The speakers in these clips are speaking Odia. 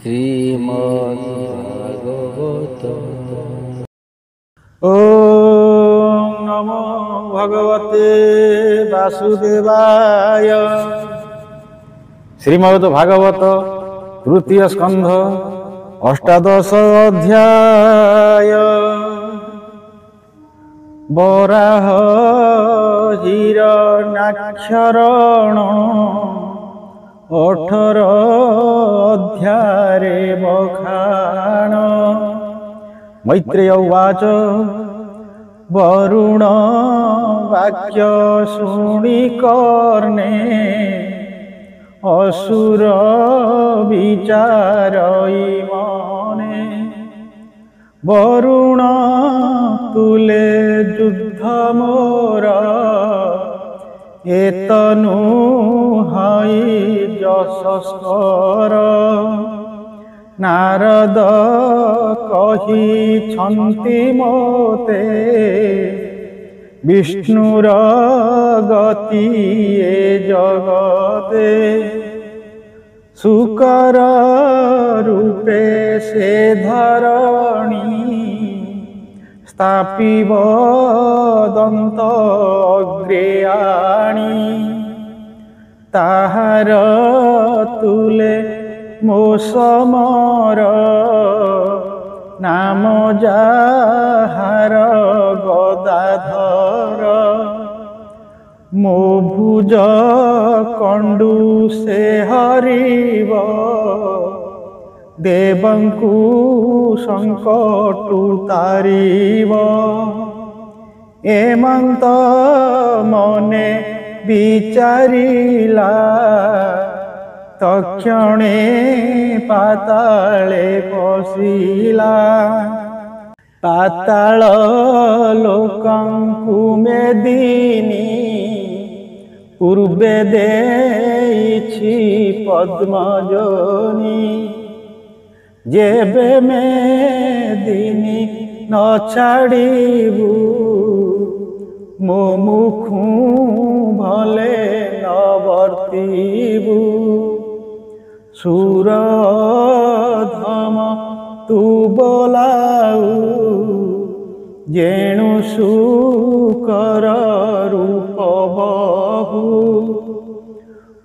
श्रीमद्भागवत। ओम नमो भगवते वासुदेवाय। श्रीमद्भागवत तृतीय स्कंध अष्टादश अध्याय। वराह हिरण्याक्षरण 18 अध्याये बखान। मैत्रेय उवाच वरुण वाक्य शुणि कर्णे असुर विचारई मने। वरुण तुले युद्ध मोर एतनु हई यशस्कर। नारद कहिछन्ति मोते विष्णुर गति ए जगते। शुकर रूपे से धरणी स्थापिव दंत अग्रेयाणी। ताहार तुले मो समर नाम जाहार गदाधर। मो भुज कंडू से हरिव देवंकु संकटु तारिव। एमंत मने विचारिला तक्षणे पाताले पशिला। पाताल लोकंकु मेदिनी पूर्वे देइछि पद्मजोनि। जेबे मेदिनी न छाड़िबु मो मुखु भले न वर्तिबु। सुरधम तू बोलाऊ जेणु शुकर रूप बहु।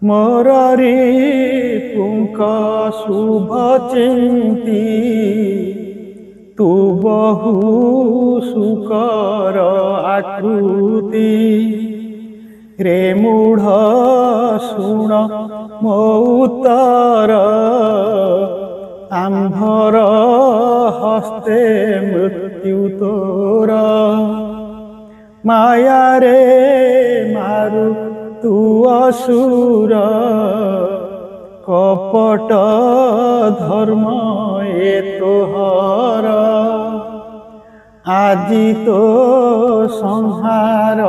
मोर रिपुंक शुभ चिंती तू बहु शुकर आकृति। रे मूढ़ शुण मो उत्तर आंभर हस्ते मृत्यु तोर। माया रे मारु तू असुर कपट धर्म ए तोहर। आजि तो संहार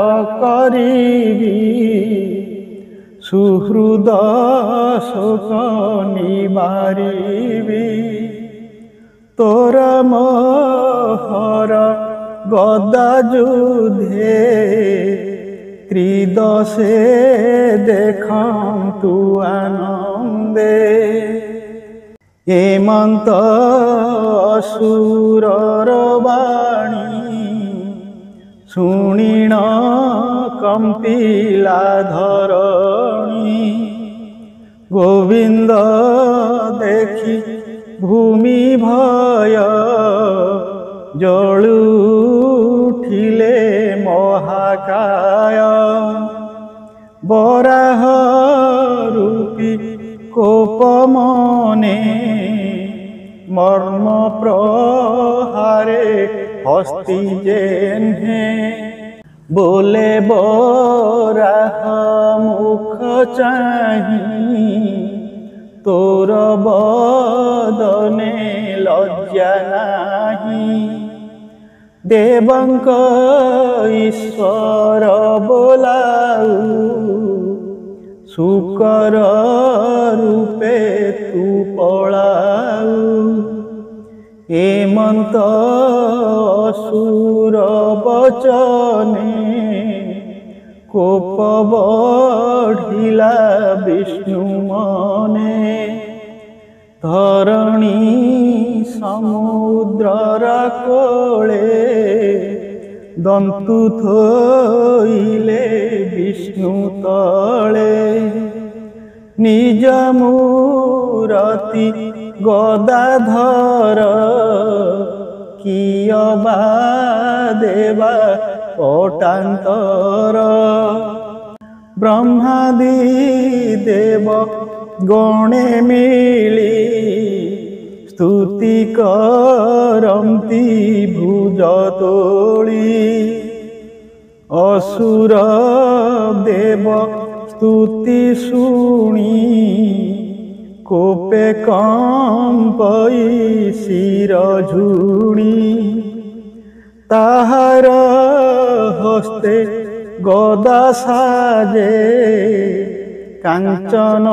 करिबी सुहृद शोक निवारिबी। तोर मोहर गदा युद्धे त्रिदशे देखंतु आनंदे। एमंत असुरर बाणी शुणिण कंपिला धरणी। गोविंद देखी भूमि भय जलुठिले महाकाय। वराह रूपी कोप मने मर्म प्रहारे हस्ती जेन्हे। बोले वराह मुख चाही तोर बदने लज्जा नाही। देवंक ईश्वर बोलाऊ शुकर रूपे तू पलाऊ। एमंत असुर बचने कोप बढ़िला विष्णु मने। ଧରଣୀ ସମୁଦ୍ରର କୋଳେ ଦନ୍ତୁ ଥୋଇଲେ ବିଷ୍ଣୁ ତଳେ ନିଜ ମୂରତି ଗଦାଧର କିୟ ବା ଦେବା ପଟାନ୍ତର ବ୍ରହ୍ମାଦି ଦେବ ଗଣେ ମିଳି ସ୍ତୁତି କରନ୍ତି ଭୁଜ ତୋଳି ଅସୁର ଦେବ ସ୍ତୁତି ଶୁଣି କୋପେ କମ୍ପଇ ଶିର ଝୁଣି ତାହାର ହସ୍ତେ ଗଦା ସାଜେ କାଞ୍ଚନ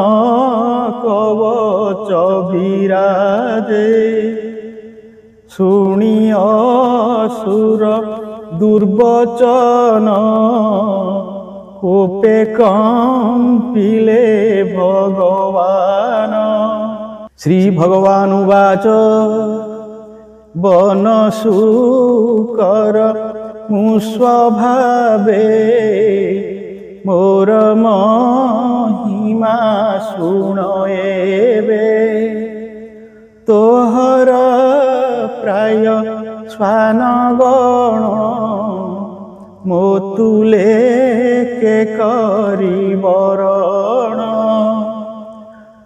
କବଚ ବିରାଜେ ଶୁଣି ଅସୁର ଦୁର୍ବଚନ କୋପେ କମ୍ପିଲେ ଭଗବାନ। ଶ୍ରୀ ଭଗବାନ ଉବାଚ ବନଶୂକର ମୁଁ ସ୍ୱଭାବେ ମୋର ମହିମା ଶୁଣ ଏବେ ତୋହର ପ୍ରାୟ ଶ୍ୱାନଗଣ ମୋ ତୁଲେ କେ କରି ବରଣ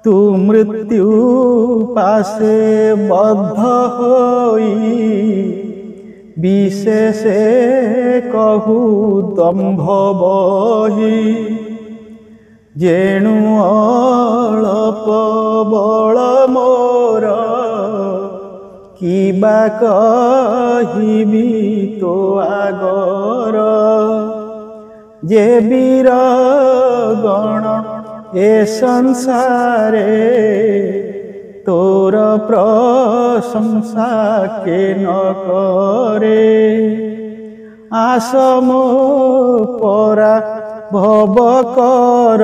ତୁ ମୃତ୍ୟୁ ପାଶେ ବଦ୍ଧ ହୋଇ ବିଶେଷେ କହୁ ଦମ୍ଭ ବହି ଯେଣୁ ଅଳପ ବଳ ମୋର କିବା କହିବି ତୋ ଆଗର ଯେ ବୀର ଗଣ ଏ ସଂସାରେ ତୋର ପ୍ରଶଂସା କେ ନ କରେ ଆସ ମୋ ପରା ଭବ କର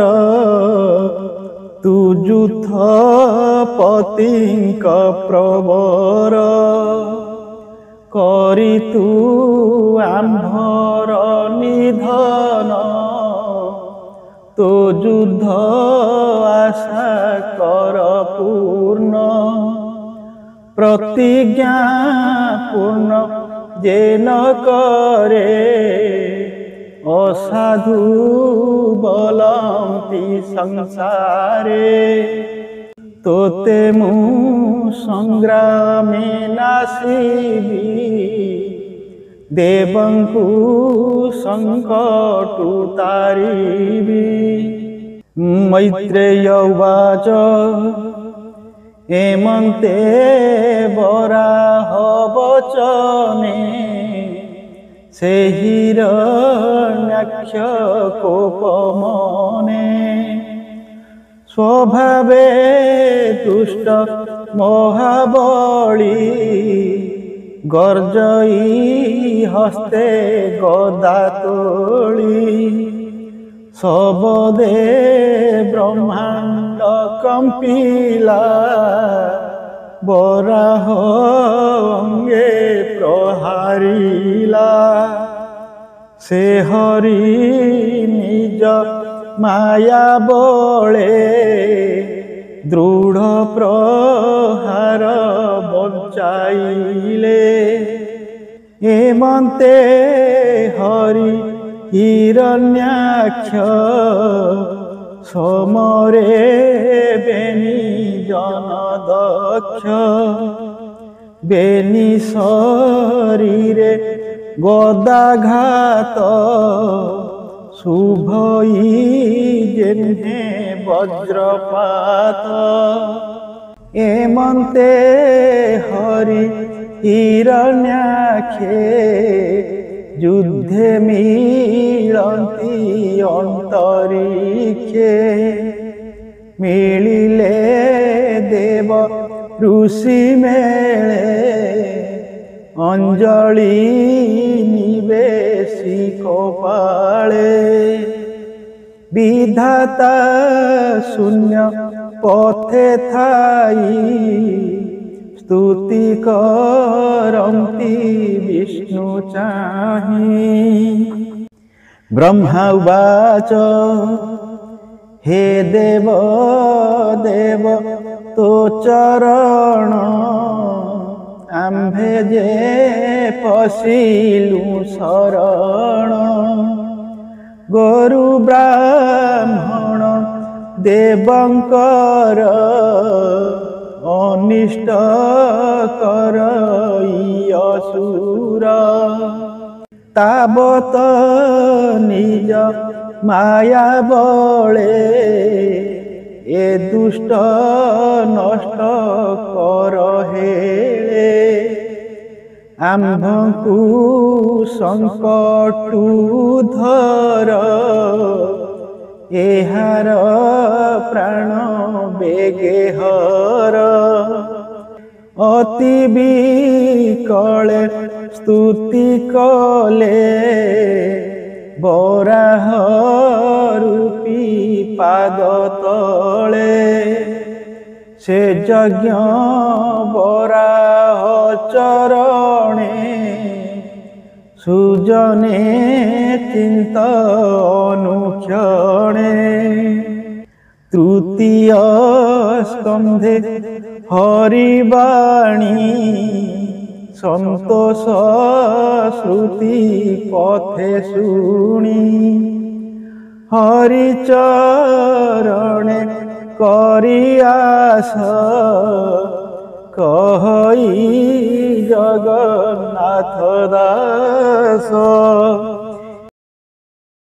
ତୁ ଯୁଥ ପତିଙ୍କ ପ୍ରବର କରି ତୁ ଆମ୍ଭର ନିଧନ ତୋ ଯୁଦ୍ଧ ଆଶା କର ପୂର୍ଣ୍ଣ ପ୍ରତିଜ୍ଞା ପୂର୍ଣ୍ଣ ଯେ ନ କରେ ଅସାଧୁ ବଲନ୍ତି ସଂସାରେ ତୋତେ ମୁଁ ସଂଗ୍ରାମେ ନାସିବି ଦେବଙ୍କୁ ସଙ୍କଟୁ ତାରିବି। ମୈତ୍ରେୟ ଉବାଚ ଏମନ୍ତେ ବରାହ ବଚନେ ସେ ହିରଣ୍ୟାକ୍ଷ କୋପ ମନେ ସ୍ୱଭାବେ ଦୁଷ୍ଟ ମହାବଳୀ ଗର୍ଜଇ ହସ୍ତେ ଗଦା ତୋଳି ସବଦେ ବ୍ରହ୍ମାଣ୍ଡ କମ୍ପିଲା ବରାହ ଅଙ୍ଗେ ପ୍ରହାରିଲା ସେ ହରି ନିଜ ମାୟା ବଳେ ଦୃଢ଼ ପ୍ରହାର ବଞ୍ଚାଇଲେ ଏମନ୍ତେ ହରି ହିରଣ୍ୟାକ୍ଷ ସମରେ ବେନି ଜନ ଦକ୍ଷ ବେନି ଶରୀରେ ଗଦାଘାତ ଶୁଭଇ ଯେହ୍ନେ ବଜ୍ରପାତ ଏମନ୍ତେ ହରି ହିରଣ୍ୟାକ୍ଷେ ଯୁଦ୍ଧେ ମିଳନ୍ତି ଅନ୍ତରୀକ୍ଷେ ମିଳିଲେ ଦେବ ଋଷି ମେଳେ ଅଞ୍ଜଳି ନିବେଶି କପାଳେ ବିଧାତା ଶୂନ୍ୟ ପଥେ ଥାଇ ସ୍ତୁତି କରନ୍ତି ବିଷ୍ଣୁ ଚାହିଁ। ବ୍ରହ୍ମା ଉବାଚ ହେ ଦେବ ଦେବ ତୋ ଚରଣ ଆମ୍ଭେ ଯେ ପଶିଲୁ ଶରଣ। ଗୁରୁ ବ୍ରାହ୍ମଣ ଦେବଙ୍କର ଅନିଷ୍ଟ କରଇ ଅସୁର। ତାବତ ନିଜ ମାୟା ବଳେ ଏ ଦୁଷ୍ଟ ନଷ୍ଟ କର ହେଳେ। ଆମ୍ଭଙ୍କୁ ସଙ୍କଟୁ ଧର ଏହାର ପ୍ରାଣ ବେଗେ ହର। ଅତି ବିକଳେ ସ୍ତୁତି କଲେ ବରାହ ରୂପୀ ପାଦ ତଳେ। ସେ ଯଜ୍ଞ ବରାହ ଚରଣେ ସୁଜନେ ଚିନ୍ତ ଅନୁକ୍ଷଣେ। ତୃତୀୟ ସ୍କନ୍ଧେ ହରିବାଣୀ ସନ୍ତୋଷ ଶ୍ରୁତି ପଥେ ଶୁଣି। ହରିଚରଣେ କରି ଆସ କହଇ ଜଗନ୍ନାଥ ଦାସ।